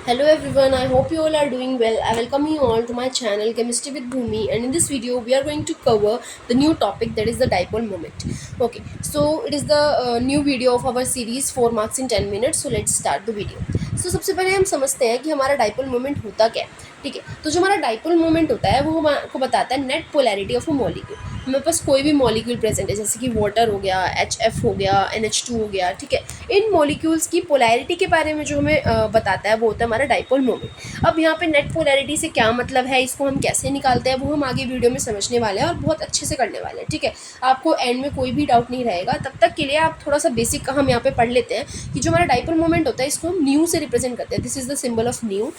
Hello everyone, I hope you all are doing well. I welcome you all to my channel Chemistry with Bhumi, and in this video we are going to cover the new topic, that is the dipole moment. Okay, so it is the new video of our series 4 marks in 10 minutes. So let's start the video. So सबसे पहले हम समझते हैं कि हमारा dipole moment होता क्या है. ठीक है, तो जो हमारा डाइपोल मोमेंट होता है वो हमको बताता है net polarity of a molecule. हमारे पास कोई भी मॉलिक्यूल प्रेजेंट है, जैसे कि वाटर हो गया, HF हो गया, NH2 हो गया. ठीक है, इन मॉलिक्यूल्स की पोलैरिटी के बारे में जो हमें बताता है वो होता है हमारा डाइपोल मोमेंट. अब यहाँ पे नेट पोलैरिटी से क्या मतलब है, इसको हम कैसे निकालते हैं, वो हम आगे वीडियो में समझने वाले हैं और बहुत अच्छे से करने वाले हैं. ठीक है, आपको एंड में कोई भी डाउट नहीं रहेगा. तब तक के लिए आप थोड़ा सा बेसिक का हम यहाँ पे पढ़ लेते हैं कि जो हमारा डाइपोल मोमेंट होता है इसको हम न्यू से रिप्रेजेंट करते हैं. This is the symbol of mu.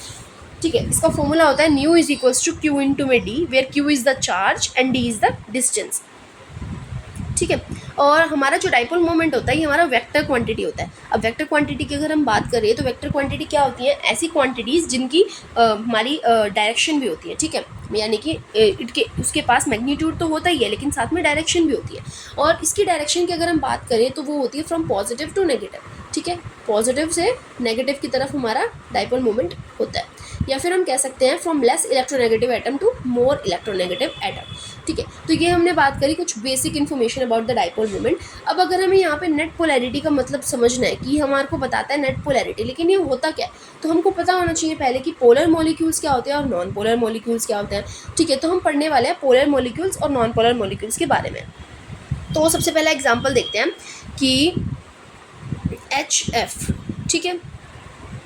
ठीक है, इसका फॉर्मूला होता है mu is equals to q into में d, where q is the charge and d is the distance. ठीक है, और हमारा जो डाइपोल मोमेंट होता है ये हमारा वेक्टर क्वांटिटी होता है. अब वेक्टर क्वांटिटी की अगर हम बात करें तो वेक्टर क्वांटिटी क्या होती है, ऐसी क्वांटिटीज़ जिनकी हमारी डायरेक्शन भी होती है. ठीक है, यानी कि उसके पास मैग्नीट्यूड तो होता ही है लेकिन साथ में डायरेक्शन भी होती है. और इसकी डायरेक्शन की अगर हम बात करें तो वो होती है फ्रॉम पॉजिटिव टू नेगेटिव. ठीक है, पॉजिटिव से नेगेटिव की तरफ हमारा डाइपोल मोमेंट होता है, या फिर हम कह सकते हैं from less electronegative atom to more electronegative atom. ठीक है, तो ये हमने बात करी कुछ basic information about the dipole moment. अब अगर हमें यहाँ पे नेट पोलैरिटी का मतलब समझना है कि हमारे को बताता है नेट पोलैरिटी, लेकिन ये होता क्या है, तो हमको पता होना चाहिए पहले कि पोलर मॉलिक्यूल्स क्या होते हैं और नॉन पोलर मॉलिक्यूल्स क्या होते हैं. ठीक है, तो हम पढ़ने वाले हैं पोलर मॉलिक्यूल्स और नॉन पोलर मॉलिक्यूल्स के बारे में. तो सबसे पहला एग्जाम्पल देखते हैं कि HF. ठीक है,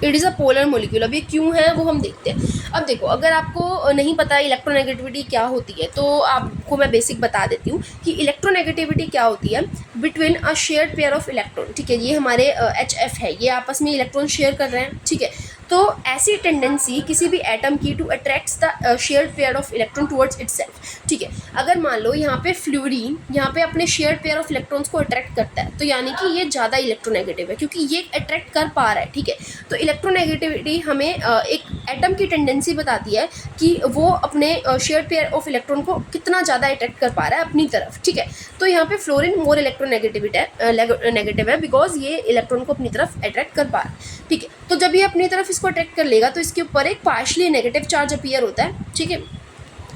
it is a polar molecule. अब ये क्यों है वो हम देखते हैं. अब देखो, अगर आपको नहीं पता इलेक्ट्रोनेगेटिविटी क्या होती है तो आपको मैं बेसिक बता देती हूँ कि इलेक्ट्रोनेगेटिविटी क्या होती है between a shared pair of electron. ठीक है, ये हमारे HF है, ये आपस में इलेक्ट्रॉन शेयर कर रहे हैं. ठीक है, तो ऐसी टेंडेंसी किसी भी एटम की to attracts the shared pair of electron towards itself. ठीक है, अगर मान लो यहाँ पे फ्लोरीन यहाँ पे अपने शेयर्ड पेयर ऑफ इलेक्ट्रॉन्स को अट्रैक्ट करता है, तो यानी कि ये ज़्यादा इलेक्ट्रोनेगेटिव है क्योंकि ये अट्रैक्ट कर पा रहा है. ठीक है, तो इलेक्ट्रोनेगेटिविटी हमें एक एटम की टेंडेंसी बताती है कि वो अपने शेयर्ड पेयर ऑफ इलेक्ट्रॉन को कितना ज़्यादा अट्रैक्ट कर पा रहा है अपनी तरफ. ठीक है, तो यहाँ पे फ्लोरीन मोर नेगेटिव है बिकॉज ये इलेक्ट्रॉन को अपनी तरफ अट्रैक्ट कर पा रहा है. ठीक है, तो जब ये अपनी तरफ इसको अट्रैक्ट कर लेगा तो इसके ऊपर एक पार्शली नेगेटिव चार्ज अपीयर होता है. ठीक है,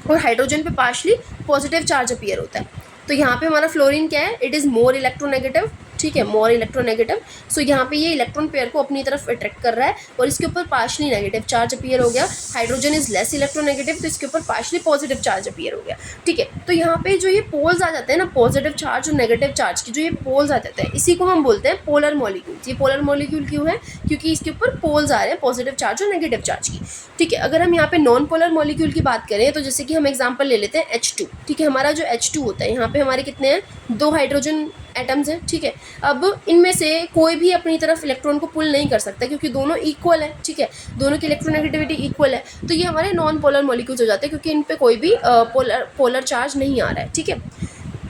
और हाइड्रोजन पे पार्शली पॉजिटिव चार्ज अपीयर होता है. तो यहाँ पे हमारा फ्लोरीन क्या है, इट इज़ मोर इलेक्ट्रोनेगेटिव. ठीक है, मोर इलेक्ट्रोनेगेटिव. सो यहाँ पे ये इलेक्ट्रॉन पेयर को अपनी तरफ अट्रैक्ट कर रहा है और इसके ऊपर पार्शली नेगेटिव चार्ज अपीयर हो गया. हाइड्रोजन इज लेस इलेक्ट्रोनेगेटिव, तो इसके ऊपर पार्शली पॉजिटिव चार्ज अपीयर हो गया. ठीक है, तो यहाँ पे जो ये पोल्स आ जाते हैं ना, पॉजिटिव चार्ज और नेगेटिव चार्ज की जो ये पोल्स आ जाते हैं, इसी को हम बोलते हैं पोलर मॉलिक्यूल्स. ये पोलर मॉलिक्यूल क्यों है, क्योंकि इसके ऊपर पोल्स आ रहे हैं पॉजिटिव चार्ज और नेगेटिव चार्ज की. ठीक है, अगर हम यहाँ पे नॉन पोलर मॉलिक्यूल की बात करें तो जैसे कि हम एग्जाम्पल ले लेते हैं H2. ठीक है, हमारा जो H2 होता है यहाँ पे हमारे कितने हैं, 2 हाइड्रोजन एटम्स हैं. ठीक है, अब इनमें से कोई भी अपनी तरफ इलेक्ट्रॉन को पुल नहीं कर सकता क्योंकि दोनों इक्वल है. ठीक है, दोनों की इलेक्ट्रोनेगेटिविटी इक्वल है, तो ये हमारे नॉन पोलर मॉलिक्यूल्स हो जाते हैं क्योंकि इन पे कोई भी पोलर चार्ज नहीं आ रहा है. ठीक है,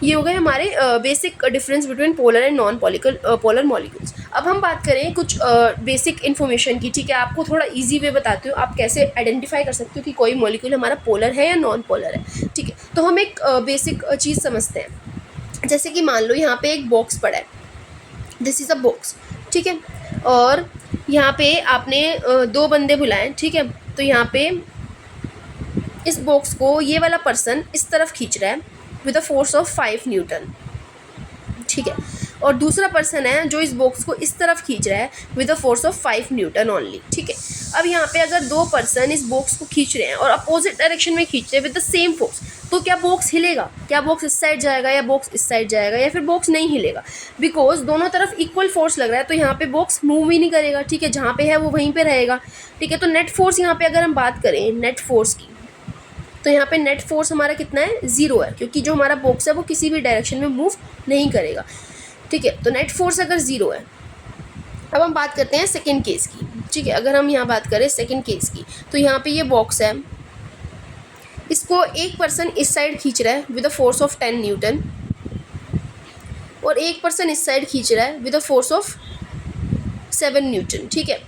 ये हो गए हमारे basic difference between polar and non polar molecules. अब हम बात करें कुछ बेसिक इन्फॉर्मेशन की. ठीक है, आपको थोड़ा इजी वे बताती हूँ आप कैसे आइडेंटिफाई कर सकते हो कि कोई मॉलिक्यूल हमारा पोलर है या नॉन पोलर है. ठीक है, तो हम एक बेसिक चीज़ समझते हैं. जैसे कि मान लो यहाँ पे एक बॉक्स पड़ा है, दिस इज़ अ बॉक्स. ठीक है, और यहाँ पे आपने 2 बंदे बुलाए. ठीक है, तो यहाँ पे इस बॉक्स को ये वाला पर्सन इस तरफ खींच रहा है with a force of 5 Newton. ठीक है, और दूसरा पर्सन है जो इस बॉक्स को इस तरफ खींच रहा है with a force of 5 Newton only. ठीक है, अब यहाँ पे अगर 2 पर्सन इस बॉक्स को खींच रहे हैं और अपोजिट डायरेक्शन में खींच रहे हैं विद द सेम फोर्स, तो क्या बॉक्स हिलेगा, क्या बॉक्स इस साइड जाएगा या बॉक्स इस साइड जाएगा, या फिर बॉक्स नहीं हिलेगा, बिकॉज दोनों तरफ इक्वल फोर्स लग रहा है. तो यहाँ पे बॉक्स मूव ही नहीं करेगा. ठीक है, जहाँ पे है वो वहीं पे रहेगा. ठीक है, तो नेट फोर्स यहाँ पे अगर हम बात करें नेट फोर्स की, तो यहाँ पे नेट फोर्स हमारा कितना है, 0 है, क्योंकि जो हमारा बॉक्स है वो किसी भी डायरेक्शन में मूव नहीं करेगा. ठीक है, तो नेट फोर्स अगर 0 है. अब हम बात करते हैं सेकंड केस की. ठीक है, अगर हम यहाँ बात करें सेकंड केस की, तो यहाँ पे ये बॉक्स है, इसको एक पर्सन इस साइड खींच रहा है with a force of 10 Newton और एक पर्सन इस साइड खींच रहा है with a force of 7 Newton. ठीक है,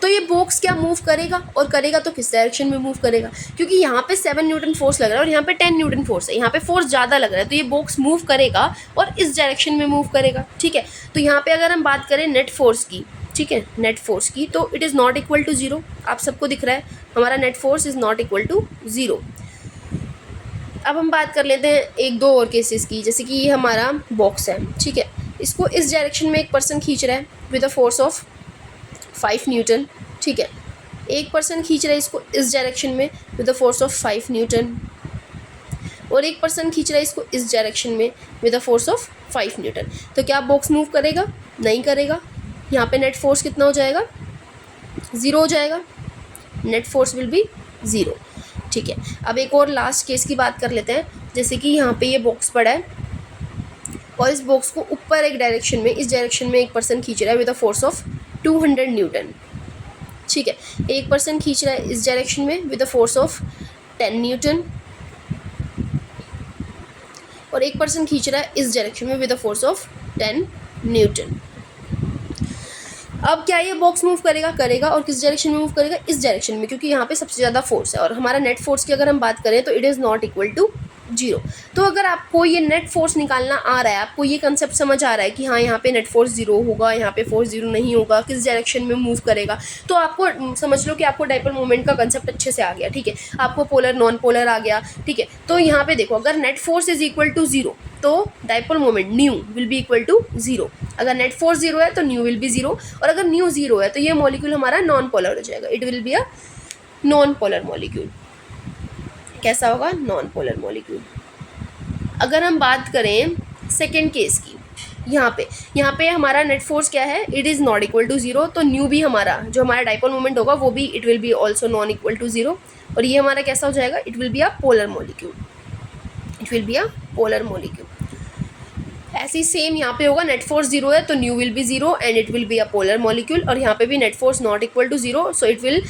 तो ये बॉक्स क्या मूव करेगा, और करेगा तो किस डायरेक्शन में मूव करेगा, क्योंकि यहाँ पे 7 न्यूटन फोर्स लग रहा है और यहाँ पे 10 न्यूटन फोर्स है, यहाँ पे फोर्स ज़्यादा लग रहा है, तो ये बॉक्स मूव करेगा और इस डायरेक्शन में मूव करेगा. ठीक है, तो यहाँ पे अगर हम बात करें नेट फोर्स की, ठीक है, नेट फोर्स की, तो it is not equal to zero. आप सबको दिख रहा है हमारा net force is not equal to zero. अब हम बात कर लेते हैं एक दो और केसेस की, जैसे कि ये हमारा बॉक्स है, ठीक है, इसको इस डायरेक्शन में एक पर्सन खींच रहा है with a force of 5 Newton, ठीक है, एक पर्सन खींच रहा है इसको इस डायरेक्शन में with a force of 5 Newton, और एक पर्सन खींच रहा है इसको इस डायरेक्शन में with a force of 5 Newton. तो क्या बॉक्स मूव करेगा? नहीं करेगा। यहाँ पे नेट फोर्स कितना हो जाएगा? ज़ीरो हो जाएगा, net force will be zero, ठीक है। अब एक और लास्ट केस की बात कर लेते हैं, जैसे कि यहाँ पे ये बॉक्स पड़ा है और इस बॉक्स को ऊपर एक डायरेक्शन में, इस डायरेक्शन में एक पर्सन खींच रहा है with a force of 200 Newton, ठीक है, एक पर्सन खींच रहा है इस डायरेक्शन में with a force of 10 Newton, और एक पर्सन खींच रहा है इस डायरेक्शन में with a force of 10 Newton. अब क्या ये बॉक्स मूव करेगा? करेगा। और किस डायरेक्शन में मूव करेगा? इस डायरेक्शन में, क्योंकि यहाँ पे सबसे ज़्यादा फोर्स है, और हमारा नेट फोर्स की अगर हम बात करें तो it is not equal to zero. तो अगर आपको ये नेट फोर्स निकालना आ रहा है, आपको ये कंसेप्ट समझ आ रहा है कि हाँ यहाँ पे नेट फोर्स ज़ीरो होगा, यहाँ पे फोर्स ज़ीरो नहीं होगा, किस डायरेक्शन में मूव करेगा, तो आपको समझ लो कि आपको डाइपोल मोमेंट का कंसेप्ट अच्छे से आ गया, ठीक है, आपको पोलर नॉन पोलर आ गया, ठीक है। तो यहाँ पे देखो, अगर net force is equal to zero तो dipole moment mu will be equal to zero. अगर नेट फोर्स ज़ीरो है तो न्यू विल बी ज़ीरो, और अगर न्यू ज़ीरो है तो ये मॉलिक्यूल हमारा नॉन पोलर हो जाएगा, it will be a non polar molecule. कैसा होगा? Non polar molecule. अगर हम बात करें सेकेंड केस की, यहाँ पे हमारा नेट फोर्स क्या है? It is not equal to zero, तो न्यू भी हमारा जो हमारा डाइपोल मोमेंट होगा वो भी it will be also non equal to zero, और ये हमारा कैसा हो जाएगा? It will be a polar molecule, it will be a polar molecule. ऐसे ही सेम यहाँ पे होगा, नेट फोर्स जीरो है तो mu will be zero and it will be a polar molecule, और यहाँ पे भी net force not equal to zero, so it will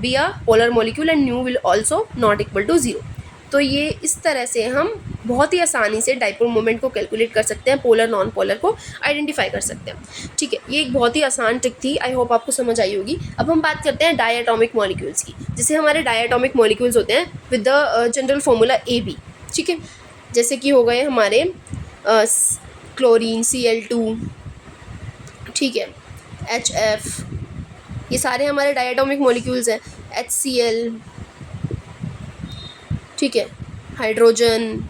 be a polar molecule and mu will also not equal to zero. तो ये इस तरह से हम बहुत ही आसानी से डाइपोल मोमेंट को कैलकुलेट कर सकते हैं, पोलर नॉन पोलर को आइडेंटिफाई कर सकते हैं, ठीक है। ये एक बहुत ही आसान ट्रिक थी, आई होप आपको समझ आई होगी। अब हम बात करते हैं डायटोमिक मॉलिक्यूल्स की। जैसे हमारे डायटोमिक मॉलिक्यूल्स होते हैं with the general formula AB, ठीक है, जैसे कि हो गए हमारे क्लोरीन Cl2, ठीक है, HF, ये सारे हमारे डायटोमिक मॉलिक्यूल्स हैं, HCl, ठीक है, हाइड्रोजन,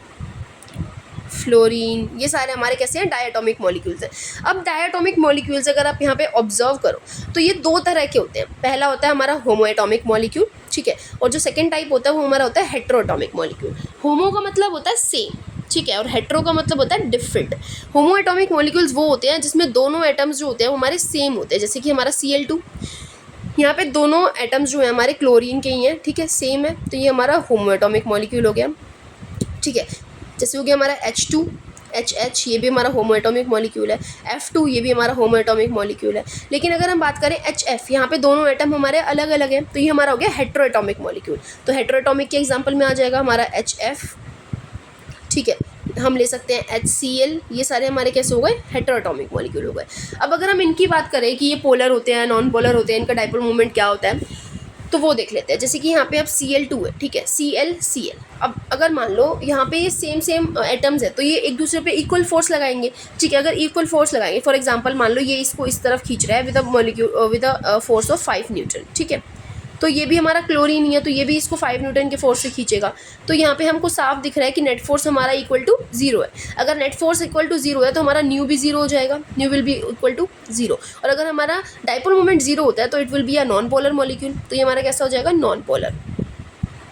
फ्लोरीन, ये सारे हमारे कैसे हैं? डायटोमिक मॉलिक्यूल्स हैं। अब डायटोमिक मॉलिक्यूल्स अगर आप यहाँ पे ऑब्जर्व करो तो ये दो तरह के होते हैं। पहला होता है हमारा होमोएटॉमिक मॉलिक्यूल, ठीक है, और जो सेकंड टाइप होता है वो हमारा होता है हेट्रोएटॉमिक मॉलिक्यूल। होमो का मतलब होता है सेम, ठीक है, और हेट्रो का मतलब होता है डिफरेंट। होमोएटॉमिक मॉलिक्यूल्स वो होते हैं जिसमें दोनों एटम्स जो होते हैं वो हमारे सेम होते हैं, जैसे कि हमारा Cl2, यहाँ पे दोनों एटम्स जो है हमारे क्लोरीन के ही हैं, ठीक है, सेम है, तो ये हमारा होमोएटॉमिक मॉलिक्यूल हो गया, ठीक है। जैसे हो गया हमारा H2, HH, ये भी हमारा होमोएटॉमिक मॉलिक्यूल है, F2, ये भी हमारा होमोएटॉमिक मॉलिक्यूल है। लेकिन अगर हम बात करें HF, यहाँ पे दोनों एटम हमारे अलग अलग हैं, तो ये हमारा हो गया हेट्रोएटॉमिक मॉलिक्यूल। तो हेट्रोएटॉमिक के एग्जांपल में आ जाएगा हमारा HF, ठीक है, हम ले सकते हैं HCl, ये सारे हमारे कैसे हो गए? हेट्रोएटॉमिक मॉलिक्यूल हो गए। अब अगर हम इनकी बात करें कि ये पोलर होते हैं, नॉन पोलर होते हैं, इनका डाइपोल मोमेंट क्या होता है, तो वो देख लेते हैं। जैसे कि यहाँ पे अब Cl2 है, ठीक है, Cl। अब अगर मान लो यहाँ पे ये सेम एटम्स है तो ये एक दूसरे पे इक्वल फोर्स लगाएंगे, ठीक है। अगर इक्वल फोर्स लगाएंगे, फॉर एग्जांपल मान लो ये इसको इस तरफ खींच रहा है with a molecule with a force of 5 Newton, ठीक है, तो ये भी हमारा क्लोरीन ही है, तो ये भी इसको 5 न्यूटन के फोर्स से खींचेगा। तो यहाँ पे हमको साफ दिख रहा है कि नेट फोर्स हमारा इक्वल टू जीरो है। अगर net force equal to zero है तो हमारा न्यू भी जीरो हो जाएगा, mu will be equal to zero. और अगर हमारा डाइपोल मोमेंट जीरो होता है तो it will be a non polar molecule, तो ये हमारा कैसा हो जाएगा? Non polar,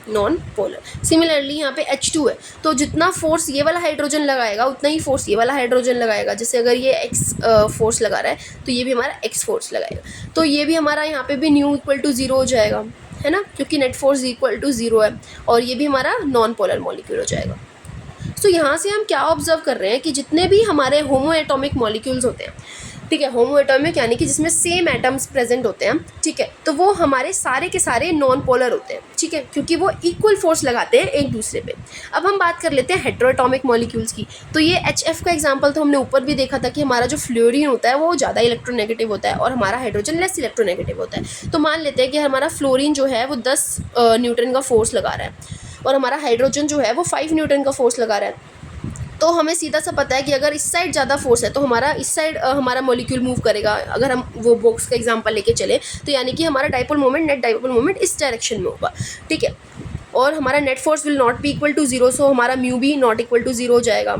non polar. Similarly यहाँ पे H2 है, तो जितना फोर्स ये वाला हाइड्रोजन लगाएगा उतना ही फोर्स ये वाला हाइड्रोजन लगाएगा। जैसे अगर ये X फोर्स लगा रहा है तो ये भी हमारा X फोर्स लगाएगा, तो ये भी हमारा यहाँ पे भी न्यू इक्वल टू जीरो हो जाएगा, है ना, क्योंकि net force equal to zero है, और ये भी हमारा नॉन पोलर मॉलिक्यूल हो जाएगा। तो यहाँ से हम क्या ऑब्जर्व कर रहे हैं कि जितने भी हमारे होमोएटॉमिक मॉलिक्यूल्स होते हैं, ठीक है, होमोएटॉमिक यानी कि जिसमें सेम एटम्स प्रेजेंट होते हैं, ठीक है, तो वो हमारे सारे के सारे नॉन पोलर होते हैं, ठीक है, क्योंकि वो इक्वल फोर्स लगाते हैं एक दूसरे पे। अब हम बात कर लेते हैं हेट्रोएटॉमिक मॉलिक्यूल्स की। तो ये HF का एग्जांपल तो हमने ऊपर भी देखा था कि हमारा जो फ्लोरीन होता है वो ज़्यादा इलेक्ट्रोनेगेटिव होता है और हमारा हाइड्रोजन लेस इलेक्ट्रोनेगेटिव होता है। तो मान लेते हैं कि हमारा फ्लोरीन जो है वो 10 न्यूटन का फोर्स लगा रहा है और हमारा हाइड्रोजन जो है वो 5 न्यूटन का फोर्स लगा रहा है। तो तो हमें सीधा सा पता है कि अगर इस साइड ज़्यादा फोर्स है तो हमारा इस साइड हमारा मॉलिक्यूल मूव करेगा। अगर हम वो बॉक्स का एग्जांपल लेके चले तो यानी कि हमारा dipole moment, net dipole moment इस डायरेक्शन में होगा, ठीक है। और हमारा net force will not be equal to zero, so हमारा म्यू भी नॉट इक्वल टू जीरो हो जाएगा,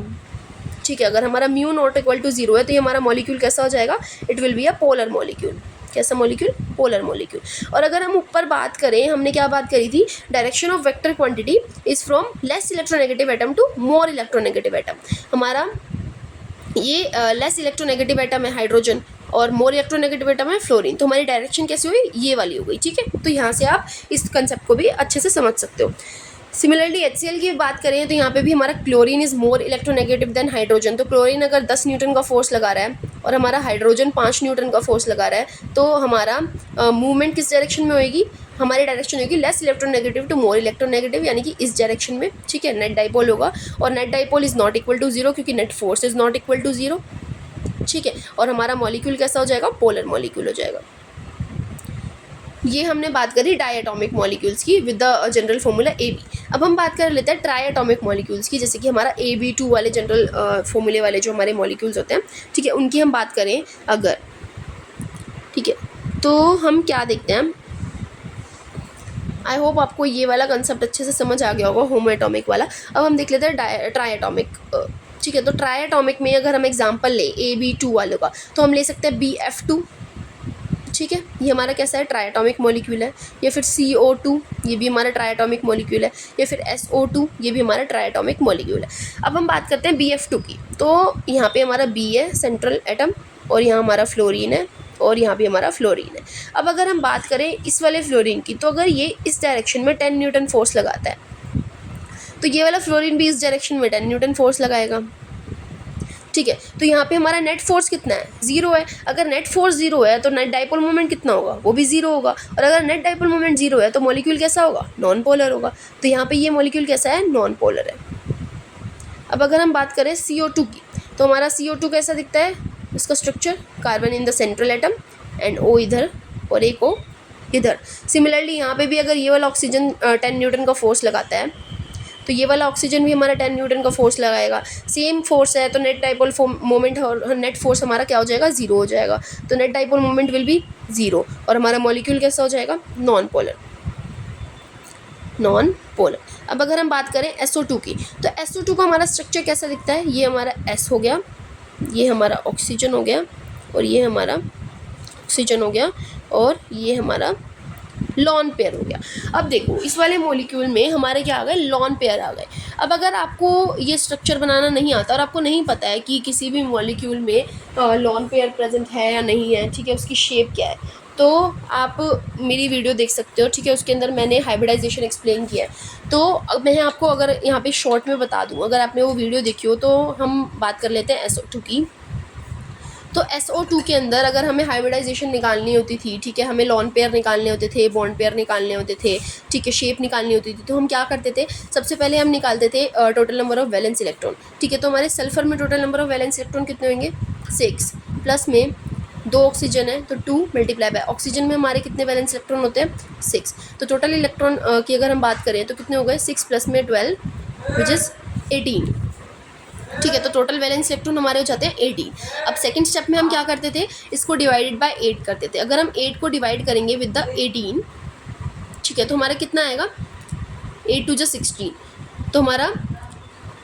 ठीक है। अगर हमारा mu not equal to zero है तो ये हमारा मॉलिक्यूल कैसा हो जाएगा, it will be a polar molecule. कैसा मॉलिक्यूल, पोलर मॉलिक्यूल। और अगर हम ऊपर बात करें, हमने क्या बात करी थी, direction of vector quantity is from less electronegative atom to more electronegative atom. हमारा ये लेस इलेक्ट्रोनेगेटिव एटम है हाइड्रोजन और मोर इलेक्ट्रोनेगेटिव एटम है फ्लोरीन, तो हमारी डायरेक्शन कैसी हुई, ये वाली हो गई, ठीक है। तो यहाँ से आप इस कंसेप्ट को भी अच्छे से समझ सकते हो। सिमिलरली HCl की बात करें तो यहाँ पे भी हमारा chlorine is more electronegative than hydrogen. तो क्लोरीन अगर 10 न्यूटन का फोर्स लगा रहा है और हमारा हाइड्रोजन 5 न्यूटन का फोर्स लगा रहा है, तो हमारा मूवमेंट किस डायरेक्शन में होगी, हमारी डायरेक्शन होगी less electronegative to more electronegative, यानी कि इस डायरेक्शन में, ठीक है। नेट डाइपोल होगा और net dipole is not equal to zero क्योंकि net force is not equal to zero, ठीक है। और हमारा मॉलिक्यूल कैसा हो जाएगा, पोलर मॉलिक्यूल हो जाएगा। ये हमने बात करी डायटोमिक मॉलिक्यूल्स की with the general formula AB। अब हम बात कर लेते हैं ट्राइएटॉमिक मॉलिक्यूल्स की, जैसे कि हमारा AB2 वाले जनरल फॉर्मूले वाले जो हमारे मॉलिक्यूल्स होते हैं, ठीक है, उनकी हम बात करें अगर, ठीक है, तो हम क्या देखते हैं। आई होप आपको ये वाला कंसेप्ट अच्छे से समझ आ गया होगा, होमोएटॉमिक वाला। अब हम देख लेते हैं ट्राइएटॉमिक, ठीक है। तो ट्राइएटॉमिक में अगर हम एग्जांपल लें AB2 वालों का, तो हम ले सकते हैं BF2, ठीक है, ये हमारा कैसा है, ट्राइएटॉमिक मॉलिक्यूल है। या फिर CO2, ये भी हमारा ट्राइएटॉमिक मॉलिक्यूल है। या फिर SO2, ये भी हमारा ट्राइएटॉमिक मॉलिक्यूल है। अब हम बात करते हैं BF2 की, तो यहाँ पे हमारा B है सेंट्रल एटम और यहाँ हमारा फ्लोरीन है और यहाँ भी हमारा फ्लोरीन है। अब अगर हम बात करें इस वाले फ्लोरीन की, तो अगर ये इस डायरेक्शन में 10 न्यूटन फोर्स लगाता है तो ये वाला फ्लोरीन भी इस डायरेक्शन में 10 न्यूटन फोर्स लगाएगा, ठीक है। तो यहाँ पे हमारा नेट फोर्स कितना है, जीरो है। अगर नेट फोर्स जीरो है तो नेट डाइपोल मोमेंट कितना होगा, वो भी जीरो होगा। और अगर नेट डाइपोल मोमेंट जीरो है तो मॉलिक्यूल कैसा होगा, नॉन पोलर होगा। तो यहाँ पे ये मॉलिक्यूल कैसा है, नॉन पोलर है। अब अगर हम बात करें CO2 की, तो हमारा CO2 कैसा दिखता है, इसका structure, carbon in the central atom and O इधर और एक O इधर। सिमिलरली यहाँ पे भी अगर ये वाला ऑक्सीजन 10 न्यूटन का फोर्स लगाता है तो ये वाला ऑक्सीजन भी हमारा 10 न्यूटन का फोर्स लगाएगा। सेम फोर्स है तो नेट डाइपोल मोमेंट और नेट फोर्स हमारा क्या हो जाएगा, जीरो हो जाएगा। तो net dipole moment will be zero और हमारा मॉलिक्यूल कैसा हो जाएगा, नॉन पोलर, नॉन पोलर। अब अगर हम बात करें SO2 की, तो SO2 का हमारा स्ट्रक्चर कैसा दिखता है, ये हमारा S हो गया, ये हमारा ऑक्सीजन हो गया और ये हमारा ऑक्सीजन हो गया और ये हमारा लॉन पेयर हो गया। अब देखो इस वाले मॉलिक्यूल में हमारे क्या आ गए, लॉन पेयर आ गए। अब अगर आपको ये स्ट्रक्चर बनाना नहीं आता और आपको नहीं पता है कि किसी भी मॉलिक्यूल में लॉन पेयर प्रेजेंट है या नहीं है, ठीक है, उसकी शेप क्या है, तो आप मेरी वीडियो देख सकते हो, ठीक है। उसके अंदर मैंने हाइब्रिडाइजेशन एक्सप्लेन किया है। तो अब मैं आपको अगर यहाँ पे शॉर्ट में बता दूँ, अगर आपने वो वीडियो देखी हो, तो हम बात कर लेते हैं SO2 की। तो SO2 के अंदर अगर हमें हाइब्रिडाइजेशन निकालनी होती थी, ठीक है, हमें लॉन पेयर निकालने होते थे, बॉन्ड पेयर निकालने होते थे, ठीक है, शेप निकालनी होती थी, तो हम क्या करते थे, सबसे पहले हम निकालते थे total number of valence electron, ठीक है। तो हमारे सल्फर में total number of valence electron कितने होंगे, 6, प्लस में 2 ऑक्सीजन है तो 2 मल्टीप्लाई बाय ऑक्सीजन में हमारे कितने वैलेंस इलेक्ट्रॉन होते हैं, 6। तो टोटल इलेक्ट्रॉन की अगर हम बात करें तो कितने हो गए, 6 प्लस में 12 विच इज़ 18, ठीक है। तो टोटल वैलेंस इलेक्ट्रॉन हमारे हो जाते हैं 18। अब सेकंड स्टेप में हम क्या करते थे, इसको डिवाइडेड बाय 8 करते थे। अगर हम 8 को डिवाइड करेंगे विद द 18, ठीक है, तो हमारा कितना आएगा, 8 2 16। तो हमारा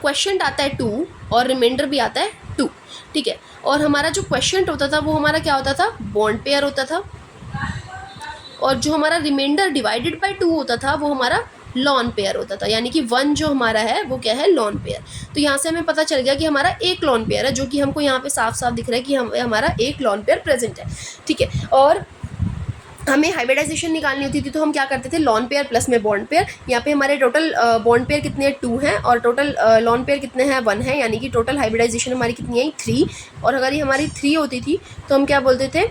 क्वेश्चन आता है 2 और रिमाइंडर भी आता है 2, ठीक है। और हमारा जो क्वेश्चन होता था वो हमारा क्या होता था, बॉन्ड पेयर होता था, और जो हमारा रिमाइंडर डिवाइडेड बाय 2 होता था वो हमारा लॉन पेयर होता था, यानी कि 1 जो हमारा है वो क्या है, लॉन पेयर। तो यहाँ से हमें पता चल गया कि हमारा एक लॉन पेयर है, जो कि हमको यहाँ पे साफ साफ दिख रहा है कि हमारा एक लॉन पेयर प्रेजेंट है, ठीक है। और हमें हाइब्रिडाइजेशन निकालनी होती थी तो हम क्या करते थे, लॉन पेयर प्लस में बॉन्ड पेयर। यहाँ पे हमारे टोटल बॉन्ड पेयर कितने हैं, 2 हैं, और टोटल लॉन पेयर कितने हैं, 1 है, यानी कि टोटल हाइब्रिडाइजेशन हमारी कितनी आई, 3। और अगर ये हमारी 3 होती थी तो हम क्या बोलते थे,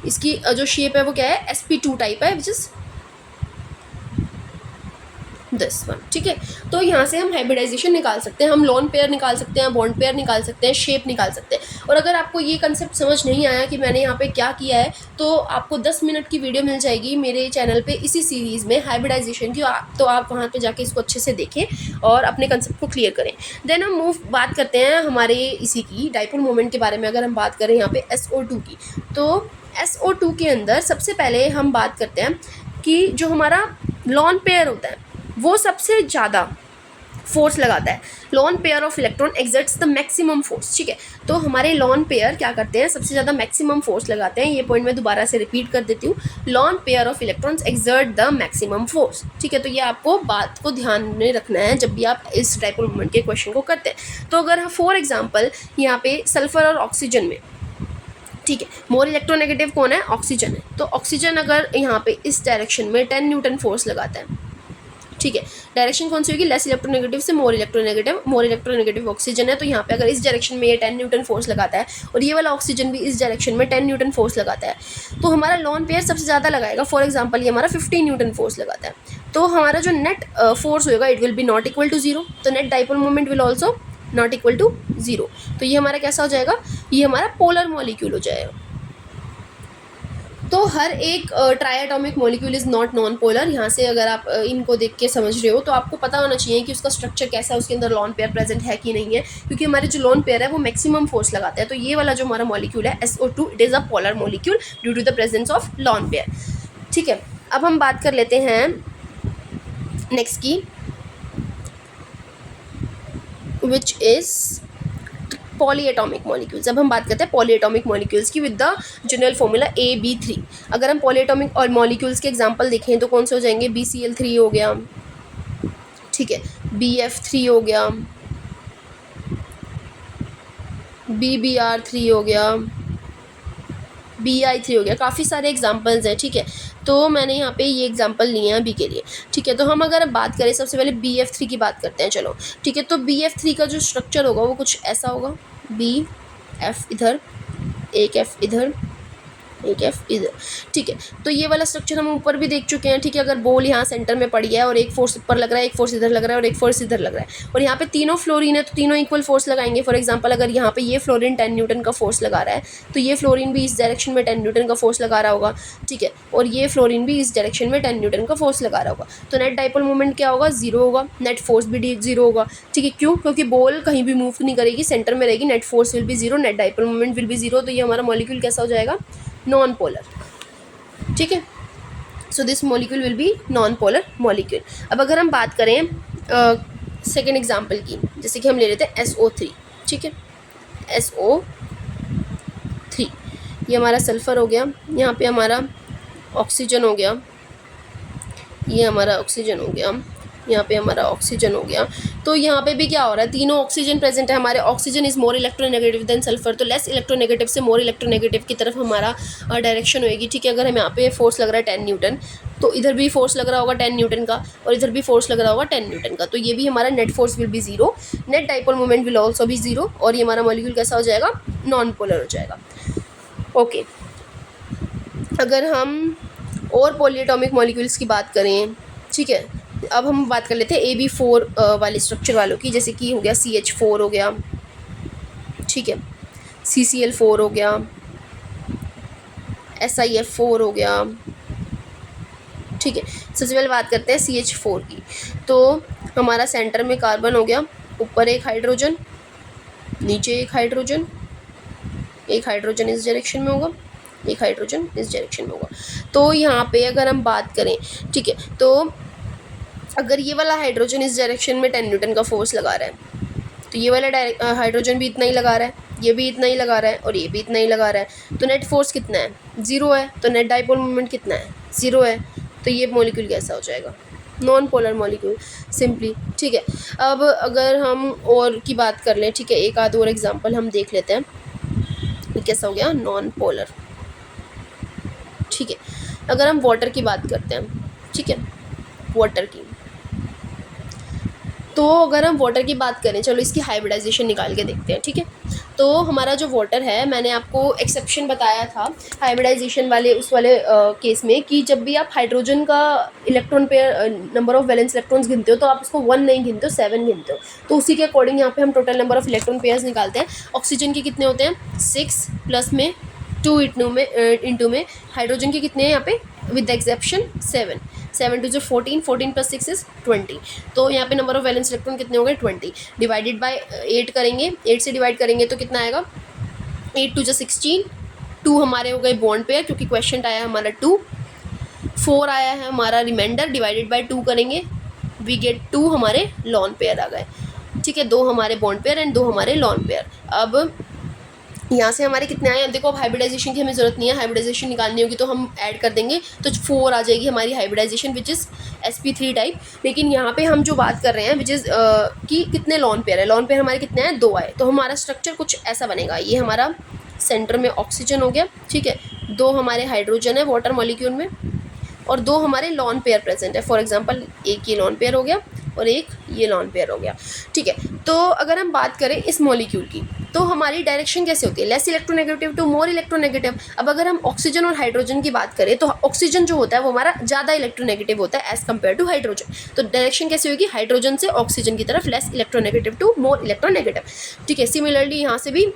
इसकी जो शेप है वो क्या है, sp2 टाइप है, विच इज़ दिस वन, ठीक है। तो यहाँ से हम हाइब्रिडाइजेशन निकाल सकते हैं, हम लोन पेयर निकाल सकते हैं, बॉन्ड पेयर निकाल सकते हैं, शेप निकाल सकते हैं। और अगर आपको ये कंसेप्ट समझ नहीं आया कि मैंने यहाँ पे क्या किया है, तो आपको 10 मिनट की वीडियो मिल जाएगी मेरे चैनल पे इसी सीरीज़ में हाइब्रिडाइजेशन की, तो आप वहाँ पे जाके इसको अच्छे से देखें और अपने कंसेप्ट को क्लियर करें। देन हम बात करते हैं हमारे इसी की डाइपोल मोमेंट के बारे में। अगर हम बात करें यहाँ पे SO2 की, तो SO2 के अंदर सबसे पहले हम बात करते हैं कि जो हमारा लॉन पेयर होता है वो सबसे ज़्यादा फोर्स लगाता है। Lone pair of electron exerts the maximum force, ठीक है। तो हमारे लॉन पेयर क्या करते हैं, सबसे ज़्यादा मैक्सिमम फोर्स लगाते हैं। ये पॉइंट मैं दोबारा से रिपीट कर देती हूँ, lone pair of electrons exert the maximum force, ठीक है। तो ये आपको बात को ध्यान में रखना है जब भी आप इस डाइपोल मोमेंट के क्वेश्चन को करते हैं। तो अगर फॉर एग्जाम्पल यहाँ पे सल्फर और ऑक्सीजन में, ठीक है, मोर इलेक्ट्रोनेगेटिव कौन है, ऑक्सीजन है। तो ऑक्सीजन अगर यहाँ पे इस डायरेक्शन में 10 न्यूटन फोर्स लगाता है, ठीक है, डायरेक्शन कौन सी होगी, लेस इलेक्ट्रोनेगेटिव से more electronegative. More electronegative oxygen है, तो यहाँ पे अगर इस डायरेक्शन में ये 10 न्यूटन फोर्स लगाता है और ये वाला ऑक्सीजन भी इस डायरेक्शन में 10 न्यूटन फोर्स लगाता है, तो हमारा लॉन पेयर सबसे ज़्यादा लगाएगा। फॉर एग्जाम्पल ये हमारा 15 न्यूटन फोर्स लगाता है, तो हमारा जो नेट फोर्स होगा it will be not equal to zero. तो net dipole moment will also not equal to zero. तो ये हमारा कैसा हो जाएगा, ये हमारा पोलर मॉलिक्यूल हो जाएगा। तो हर एक triatomic molecule is not non polar. यहाँ से अगर आप इनको देख के समझ रहे हो तो आपको पता होना चाहिए कि उसका स्ट्रक्चर कैसा है, उसके अंदर लॉन पेयर प्रेजेंट है कि नहीं है, क्योंकि हमारे जो लॉन पेयर है वो मैक्सिमम फोर्स लगाता है। तो ये वाला जो हमारा मॉलिक्यूल है SO2, it is a polar molecule due to the presence of lone pair, ठीक है। अब हम बात कर लेते हैं नेक्स्ट की, विच इज़ पॉलीएटॉमिक मॉलिक्यूल्स। अब हम बात करते हैं पॉलीएटॉमिक मॉलिक्यूल्स की with the general formula AB3। अगर हम पॉलीएटॉमिक और मॉलिक्यूल्स के एग्जांपल देखें तो कौन से हो जाएंगे, BCl3 हो गया, ठीक है, BF3 हो गया, BBr3 हो गया, BI3 हो गया। काफ़ी सारे एग्जांपल्स हैं, ठीक है। तो मैंने यहाँ पे ये एग्जांपल लिए हैं अभी के लिए, ठीक है। तो हम अगर बात करें सबसे पहले BF3 की बात करते हैं, चलो, ठीक है। तो BF3 का जो स्ट्रक्चर होगा वो कुछ ऐसा होगा, BF इधर, एक F इधर, एक F इधर, ठीक है। तो ये वाला स्ट्रक्चर हम ऊपर भी देख चुके हैं, ठीक है। अगर बॉल यहाँ सेंटर में पड़ी है और एक फोर्स ऊपर लग रहा है, एक फोर्स इधर लग रहा है और एक फोर्स इधर लग रहा है, और यहाँ पे तीनों फ्लोरीन है तो तीनों इक्वल फोर्स लगाएंगे। फॉर एग्जांपल अगर यहाँ पे ये फ्लोरीन 10 न्यूटन का फोर्स लगा रहा है तो ये फ्लोरीन भी इस डायरेक्शन में 10 न्यूटन का फोर्स लगा रहा होगा, ठीक है, और ये फ्लोरीन भी इस डायरेक्शन में 10 न्यूटन का फोर्स लगा रहा होगा। तो नेट डाइपोल मोमेंट क्या होगा, जीरो होगा, नेट फोर्स भी जीरो होगा, ठीक है। क्यों, क्योंकि बॉल कहीं भी मूव नहीं करेगी, सेंटर में रहेगी, net force will be zero, net dipole moment will be zero. तो ये हमारा मॉलिक्यूल कैसा हो जाएगा, नॉन पोलर, ठीक है। So this molecule will be non polar molecule. अब अगर हम बात करें सेकेंड एग्जाम्पल की, जैसे कि हम ले लेते हैं SO3, ठीक है, SO3 ये हमारा सल्फ़र हो गया, यहाँ पे हमारा ऑक्सीजन हो गया, ये हमारा ऑक्सीजन हो गया, यहाँ पे हमारा ऑक्सीजन हो गया। तो यहाँ पे भी क्या हो रहा है, तीनों ऑक्सीजन प्रेजेंट है हमारे। Oxygen is more electronegative than sulphur, तो लेस इलेक्ट्रोनेगेटिव से मोर इलेक्ट्रोनेगेटिव की तरफ हमारा डायरेक्शन होएगी, ठीक है। अगर हम यहाँ पे फोर्स लग रहा है 10 न्यूटन, तो इधर भी फोर्स लग रहा होगा 10 न्यूटन का और इधर भी फोर्स लग रहा होगा 10 न्यूटन का। तो ये भी हमारा net force will be zero, net dipole moment will also be zero, और ये हमारा मॉलिक्यूल कैसा हो जाएगा, नॉन पोलर हो जाएगा। ओके, अगर हम और पॉलीएटॉमिक मॉलिक्यूल्स की बात करें, ठीक है, अब हम बात कर लेते हैं AB4 वाले स्ट्रक्चर वालों की, जैसे कि हो गया CH4 हो गया, ठीक है, CCl4 हो गया, SiF4 हो गया, ठीक है। सबसे पहले बात करते हैं CH4 की। तो हमारा सेंटर में कार्बन हो गया, ऊपर एक हाइड्रोजन, नीचे एक हाइड्रोजन, एक हाइड्रोजन इस डायरेक्शन में होगा, एक हाइड्रोजन इस डायरेक्शन में होगा। तो यहाँ पे अगर हम बात करें, ठीक है, तो अगर ये वाला हाइड्रोजन इस डायरेक्शन में 10 न्यूटन का फोर्स लगा रहा है, तो ये वाला हाइड्रोजन भी इतना ही लगा रहा है, ये भी इतना ही लगा रहा है और ये भी इतना ही लगा रहा है। तो नेट फोर्स कितना है, जीरो है। तो नेट डाइपोल मोमेंट कितना है, जीरो है। तो ये मॉलिक्यूल कैसा हो जाएगा, नॉन पोलर मॉलिक्यूल सिंपली, ठीक है। अब अगर हम और की बात कर लें, ठीक है, एक आध और एग्जाम्पल हम देख लेते हैं, ये कैसा हो गया, नॉन पोलर, ठीक है। अगर हम वाटर की बात करते हैं, ठीक है, वाटर की, तो अगर हम वाटर की बात करें, चलो इसकी हाइब्रिडाइजेशन निकाल के देखते हैं, ठीक है। तो हमारा जो वाटर है, मैंने आपको एक्सेप्शन बताया था हाइब्रिडाइजेशन वाले उस वाले केस में कि जब भी आप हाइड्रोजन का electron pair number of valence electrons गिनते हो तो आप उसको 1 नहीं गिनते हो, 7 गिनते हो। तो उसी के अकॉर्डिंग यहाँ पे हम total number of electron pairs निकालते हैं। ऑक्सीजन के कितने होते हैं 6 प्लस में 2 इंटू में हाइड्रोजन के कितने हैं यहाँ पे with the exception 7 7 2 14 14 plus 6 is 20। तो यहाँ पे नंबर ऑफ वैलेंस इलेक्ट्रॉन कितने हो गए 20 डिवाइडेड बाय 8 करेंगे, 8 से डिवाइड करेंगे तो कितना आएगा 8 2 16 2 हमारे हो गए बॉन्ड पेयर क्योंकि क्वेश्चन आया हमारा 2 4 आया है हमारा रिमाइंडर डिवाइडेड बाय 2 करेंगे वी गेट 2 हमारे लॉन पेयर आ गए। ठीक है, 2 हमारे बॉन्ड पेयर एंड 2 हमारे लॉन पेयर। अब यहाँ से हमारे कितने आए, देखो अब हाइब्रिडाइजेशन की हमें ज़रूरत नहीं है, हाइब्रिडाइजेशन निकालनी होगी तो हम ऐड कर देंगे तो 4 आ जाएगी हमारी hybridisation which is sp3 type. लेकिन यहाँ पे हम जो बात कर रहे हैं विच इज़ कि कितने लॉन पेयर है, लॉन पेयर हमारे कितने हैं 2 आए। तो हमारा स्ट्रक्चर कुछ ऐसा बनेगा, ये हमारा सेंटर में ऑक्सीजन हो गया, ठीक है, 2 हमारे हाइड्रोजन है वाटर मॉलिक्यूल में और 2 हमारे लॉन पेयर प्रेजेंट है। फॉर एग्जांपल एक ये लॉन पेयर हो गया और एक ये लॉन पेयर हो गया। ठीक है, तो अगर हम बात करें इस मॉलिक्यूल की तो हमारी डायरेक्शन कैसे होती है, less electronegative to more electronegative. अब अगर हम ऑक्सीजन और हाइड्रोजन की बात करें तो ऑक्सीजन जो होता है वो हमारा ज़्यादा इलेक्ट्रोनेगेटिव होता है एज़ कम्पेयर टू हाइड्रोजन। तो डायरेक्शन कैसे होगी, हाइड्रोजन से ऑक्सीजन की तरफ less electronegative to more electronegative. ठीक है, सिमिलरली यहाँ से भी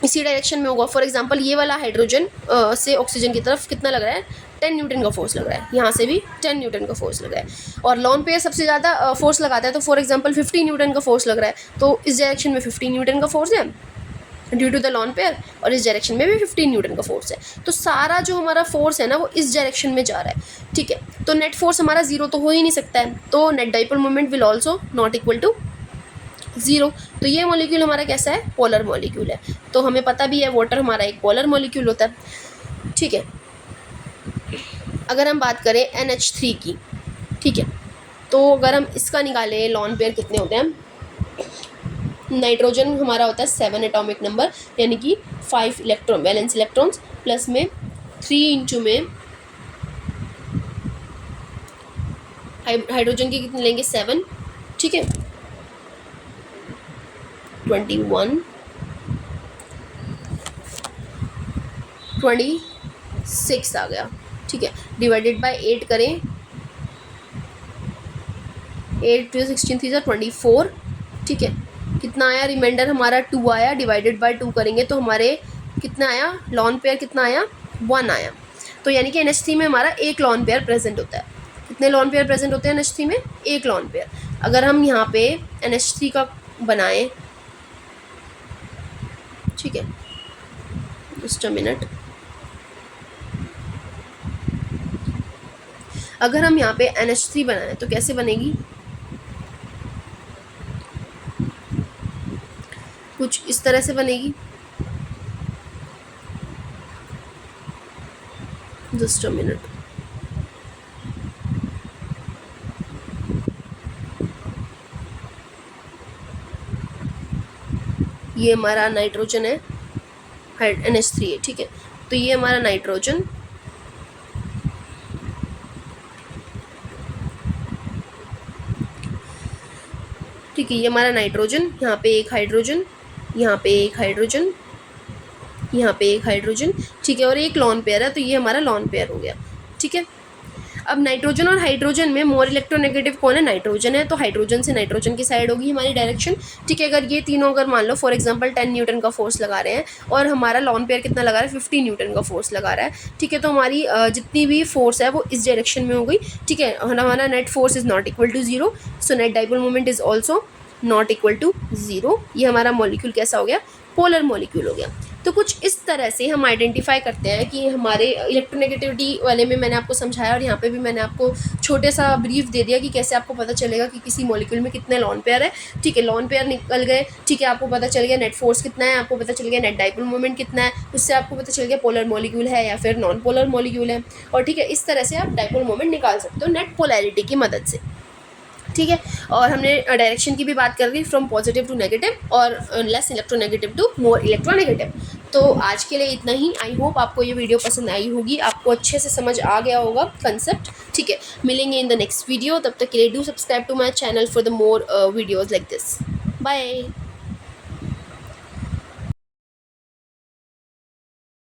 इसी डायरेक्शन में होगा। फॉर एग्जांपल ये वाला हाइड्रोजन से ऑक्सीजन की तरफ कितना लग रहा है 10 न्यूटन का फोर्स लग रहा है, यहाँ से भी 10 न्यूटन का फोर्स लग रहा है और लॉन पेयर सबसे ज़्यादा फोर्स लगाता है। तो फॉर एग्जांपल 50 न्यूटन का फोर्स लग रहा है, तो इस डायरेक्शन में 50 न्यूटन का फोर्स है due to the lone pair और इस डायरेक्शन में भी 15 न्यूटन का फोर्स है। तो सारा जो हमारा फोर्स है ना वो इस डायरेक्शन में जा रहा है। ठीक है, तो नेट फोर्स हमारा 0 तो हो ही नहीं सकता है, तो net dipole moment will also not equal to 0। तो ये मॉलिक्यूल हमारा कैसा है, पोलर मॉलिक्यूल है। तो हमें पता भी है वाटर हमारा एक पोलर मॉलिक्यूल होता है। ठीक है, अगर हम बात करें NH3 की, ठीक है, तो अगर हम इसका निकालें लॉन पेयर कितने होते हैं, नाइट्रोजन हमारा होता है 7 एटॉमिक नंबर यानी कि 5 इलेक्ट्रॉन वैलेंस इलेक्ट्रॉन्स प्लस में 3 इंटू में हाइड्रोजन के कितने लेंगे 7। ठीक है, 21 26 आ गया। ठीक है, डिवाइडेड बाय 8 करें, 8 2 16 3 24। ठीक है, कितना आया रिमाइंडर हमारा 2 आया, डिवाइडेड बाय 2 करेंगे तो हमारे कितना आया लॉन पेयर कितना आया 1 आया। तो यानी कि NH3 में हमारा एक लॉन पेयर प्रेजेंट होता है। कितने लॉन पेयर प्रेजेंट होते हैं NH3 में, एक लॉन पेयर। अगर हम यहाँ पे NH3 का बनाएं, ठीक है, जस्ट अ मिनट, अगर हम यहाँ पे NH3 बनाएं तो कैसे बनेगी, कुछ इस तरह से बनेगी, जस्ट अ मिनट, ये हमारा नाइट्रोजन है, NH3 है। ठीक है, तो ये हमारा नाइट्रोजन, ठीक है, ये हमारा नाइट्रोजन, यहाँ पे एक हाइड्रोजन, यहाँ पे एक हाइड्रोजन, यहाँ पे एक हाइड्रोजन। ठीक है, और एक लॉन पेयर है तो ये हमारा लॉन पेयर हो गया। ठीक है, अब नाइट्रोजन और हाइड्रोजन में मोर इलेक्ट्रोनेगेटिव कौन है, नाइट्रोजन है, तो हाइड्रोजन से नाइट्रोजन की साइड होगी हमारी डायरेक्शन। ठीक है, अगर ये तीनों अगर मान लो फॉर एग्जांपल 10 न्यूटन का फोर्स लगा रहे हैं और हमारा लॉन पेयर कितना लगा रहा है 50 न्यूटन का फोर्स लगा रहा है। ठीक है, तो हमारी जितनी भी फोर्स है वो इस डायरेक्शन में हो गई। ठीक है, हमारा net force is not equal to 0, so net dipole moment is also not equal to 0। ये हमारा मॉलिक्यूल कैसा हो गया, पोलर मॉलिक्यूल हो गया। तो कुछ इस तरह से हम आइडेंटिफाई करते हैं कि हमारे इलेक्ट्रोनेगेटिविटी वाले में मैंने आपको समझाया और यहाँ पे भी मैंने आपको छोटे सा ब्रीफ दे दिया कि कैसे आपको पता चलेगा कि किसी मॉलिक्यूल में कितने लॉन पेयर है। ठीक है, लॉन पेयर निकल गए, ठीक है, आपको पता चल गया नेट फोर्स कितना है, आपको पता चल गया नेट डाइपोल मोमेंट कितना है, उससे आपको पता चल गया पोलर मॉलिक्यूल है या फिर नॉन पोलर मॉलिक्यूल है। और ठीक है, इस तरह से आप डाइपोल मोमेंट निकाल सकते हो नेट पोलैरिटी की मदद से। ठीक है, और हमने डायरेक्शन की भी बात कर ली फ्रॉम पॉजिटिव टू नेगेटिव और less electronegative to more electronegative. तो आज के लिए इतना ही। आई होप आपको ये वीडियो पसंद आई होगी, आपको अच्छे से समझ आ गया होगा कंसेप्ट। ठीक है, मिलेंगे इन द नेक्स्ट वीडियो, तब तक के लिए do subscribe to my channel for the more videos like this. Bye.